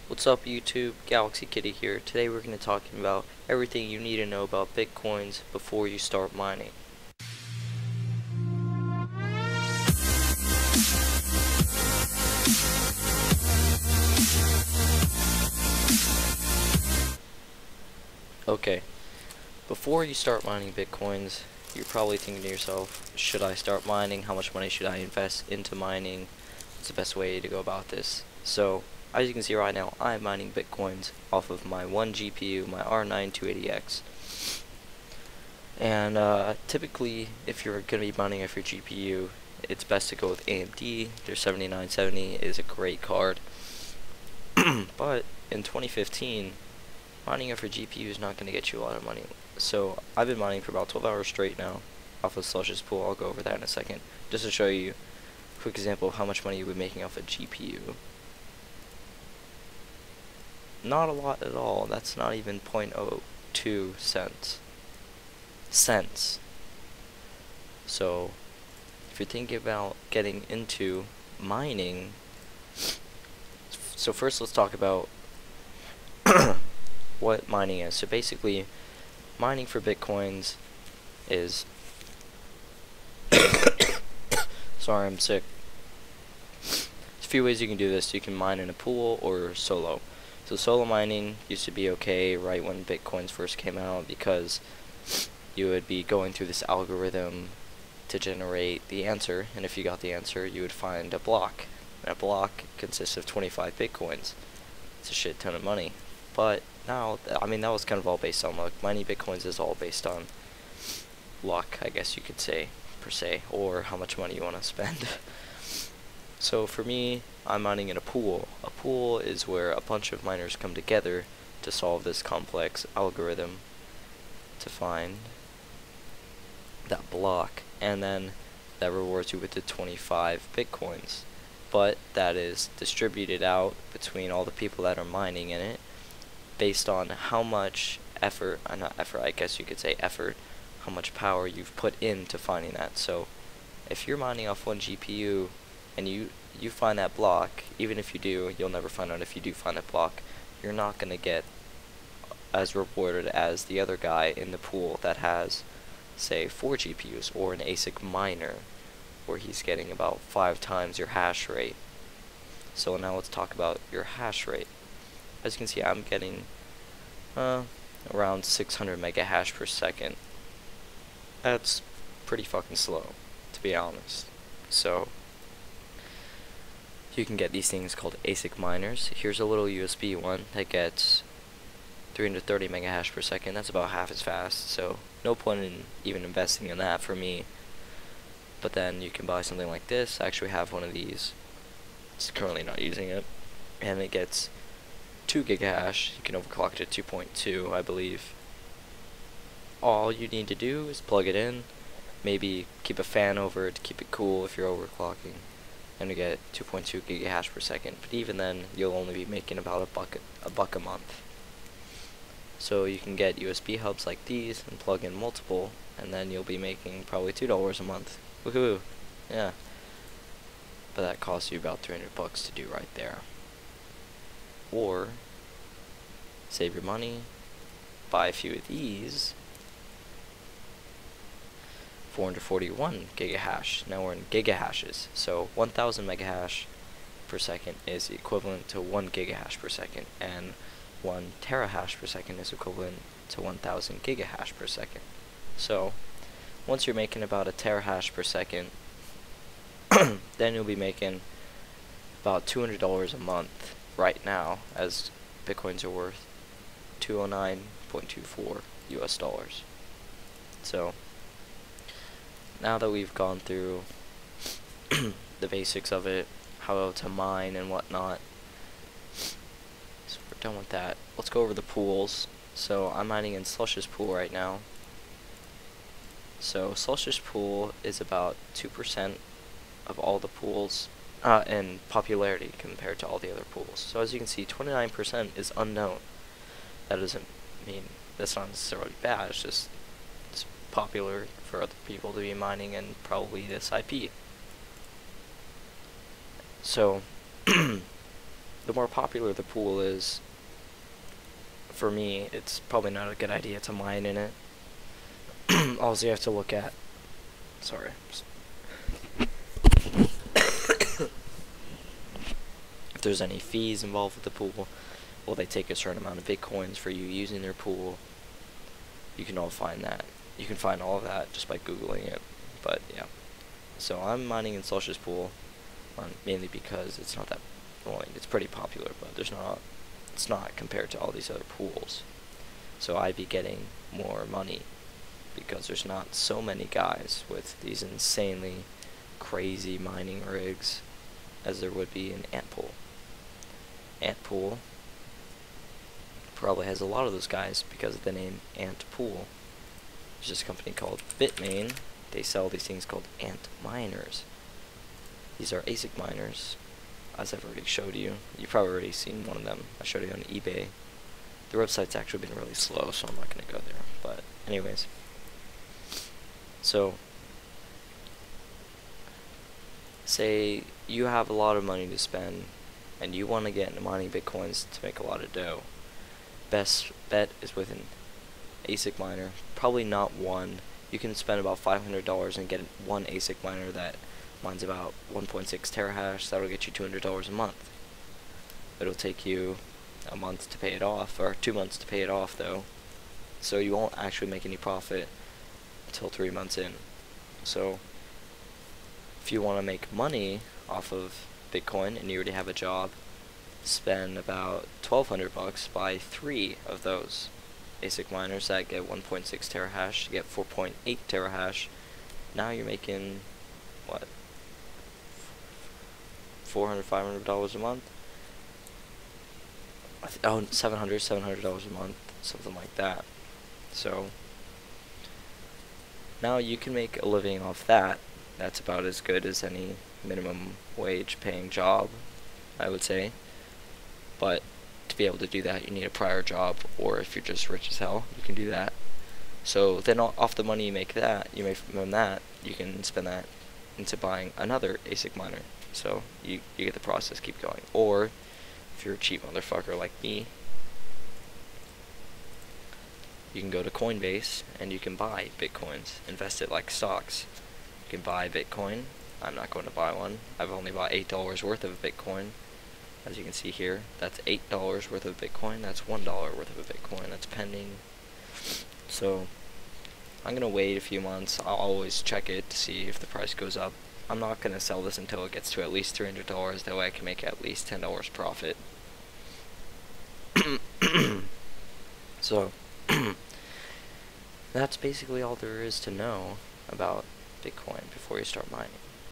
What's up YouTube, Galaxy Kitty here. Today we're going to talk about everything you need to know about Bitcoins before you start mining. Okay, before you start mining Bitcoins, you're probably thinking to yourself, should I start mining? How much money should I invest into mining? What's the best way to go about this? So, as you can see right now, I'm mining Bitcoins off of my one GPU, my R9 280X. And typically, if you're going to be mining off your GPU, it's best to go with AMD. Their 7970 is a great card. But in 2015, mining off your GPU is not going to get you a lot of money. So I've been mining for about 12 hours straight now off of Slush's pool. I'll go over that in a second, just to show you a quick example of how much money you would be making off a GPU. Not a lot at all. That's not even 0.02 cents. So if you're thinking about getting into mining, so first let's talk about what mining is. So basically, mining for Bitcoins is sorry, I'm sick. There's a few ways you can do this. You can mine in a pool or solo. So solo mining used to be okay right when Bitcoins first came out, because you would be going through this algorithm to generate the answer, and if you got the answer, you would find a block. And a block consists of 25 Bitcoins. It's a shit ton of money. But now, I mean, that was kind of all based on luck. Mining Bitcoins is all based on luck, I guess you could say, per se, or how much money you want to spend. So for me, I'm mining in a pool. A pool is where a bunch of miners come together to solve this complex algorithm to find that block, and then that rewards you with the 25 Bitcoins. But that is distributed out between all the people that are mining in it, based on how much effort, not effort, I guess you could say effort, how much power you've put into finding that. So if you're mining off one GPU and you find that block, even if you do, you'll never find out if you do find that block, you're not going to get as rewarded as the other guy in the pool that has, say, 4 GPUs, or an ASIC miner, where he's getting about 5 times your hash rate. So now let's talk about your hash rate. As you can see, I'm getting around 600 mega hash per second. That's pretty fucking slow, to be honest. So you can get these things called asic miners. Here's a little USB one that gets 330 mega hash per second. That's about half as fast, so no point in even investing in that for me. But then you can buy something like this. I actually have one of these. It's currently not using it, and it gets 2 gigahash. You can overclock it to 2.2, I believe. All you need to do is plug it in, maybe keep a fan over it to keep it cool if you're overclocking, and you get 2.2 gigahash per second. But even then, you'll only be making about a buck a month. So you can get USB hubs like these and plug in multiple, and then you'll be making probably $2 a month. Woohoo! Yeah. But that costs you about 300 bucks to do right there. Or save your money, buy a few of these. 441 gigahash. Now we're in gigahashes. So 1000 megahash per second is equivalent to 1 gigahash per second, and 1 terahash per second is equivalent to 1000 gigahash per second. So once you're making about a terahash per second, then you'll be making about $200 a month right now, as Bitcoins are worth 209.24 US dollars. So now that we've gone through the basics of it, how to mine and whatnot, so we're done with that. Let's go over the pools. So I'm mining in Slush's pool right now. So Slush's pool is about 2% of all the pools in popularity compared to all the other pools. So as you can see, 29% is unknown. That doesn't mean that's not necessarily bad, it's just it's popular for other people to be mining in probably this IP. So the more popular the pool is, for me, it's probably not a good idea to mine in it. Also, you have to look at, sorry, if there's any fees involved with the pool. Will they take a certain amount of bitcoins for you using their pool? You can all find that. You can find all of that just by googling it. But yeah, so I'm mining in Solstice pool, mainly because it's not that, well, it's pretty popular, but it's not compared to all these other pools. So I'd be getting more money because there's not so many guys with these insanely crazy mining rigs as there would be in Ant Pool. Ant Pool probably has a lot of those guys because of the name Ant Pool. There's this company called Bitmain. They sell these things called Ant miners. These are ASIC miners, as I've already showed you. You've probably already seen one of them. I showed you on eBay. The website's actually been really slow, so I'm not going to go there. But anyways, so say you have a lot of money to spend and you want to get into mining bitcoins to make a lot of dough. Best bet is with an ASIC miner. Probably not one. You can spend about $500 and get one ASIC miner that mines about 1.6 terahash. That'll get you $200 a month. It'll take you a month to pay it off, or 2 months to pay it off though. So you won't actually make any profit until 3 months in. So if you want to make money off of Bitcoin and you already have a job, spend about $1,200, buy 3 of those ASIC miners that get 1.6 terahash, you get 4.8 terahash. Now you're making what, $400-$500 a month? Oh, $700 a month, something like that. So now you can make a living off that. That's about as good as any minimum wage paying job, I would say. But to be able to do that, you need a prior job, or if you're just rich as hell, you can do that. So then off the money you make from that, you can spend that into buying another ASIC miner. So you get the process keep going. Or if you're a cheap motherfucker like me, you can go to Coinbase and you can buy bitcoins, invest it like stocks. You can buy Bitcoin. I'm not going to buy one. I've only bought $8 worth of Bitcoin. As you can see here, that's $8 worth of Bitcoin. That's $1 worth of a Bitcoin. That's pending. So I'm going to wait a few months. I'll always check it to see if the price goes up. I'm not going to sell this until it gets to at least $300. That way I can make at least $10 profit. So that's basically all there is to know about Bitcoin before you start mining.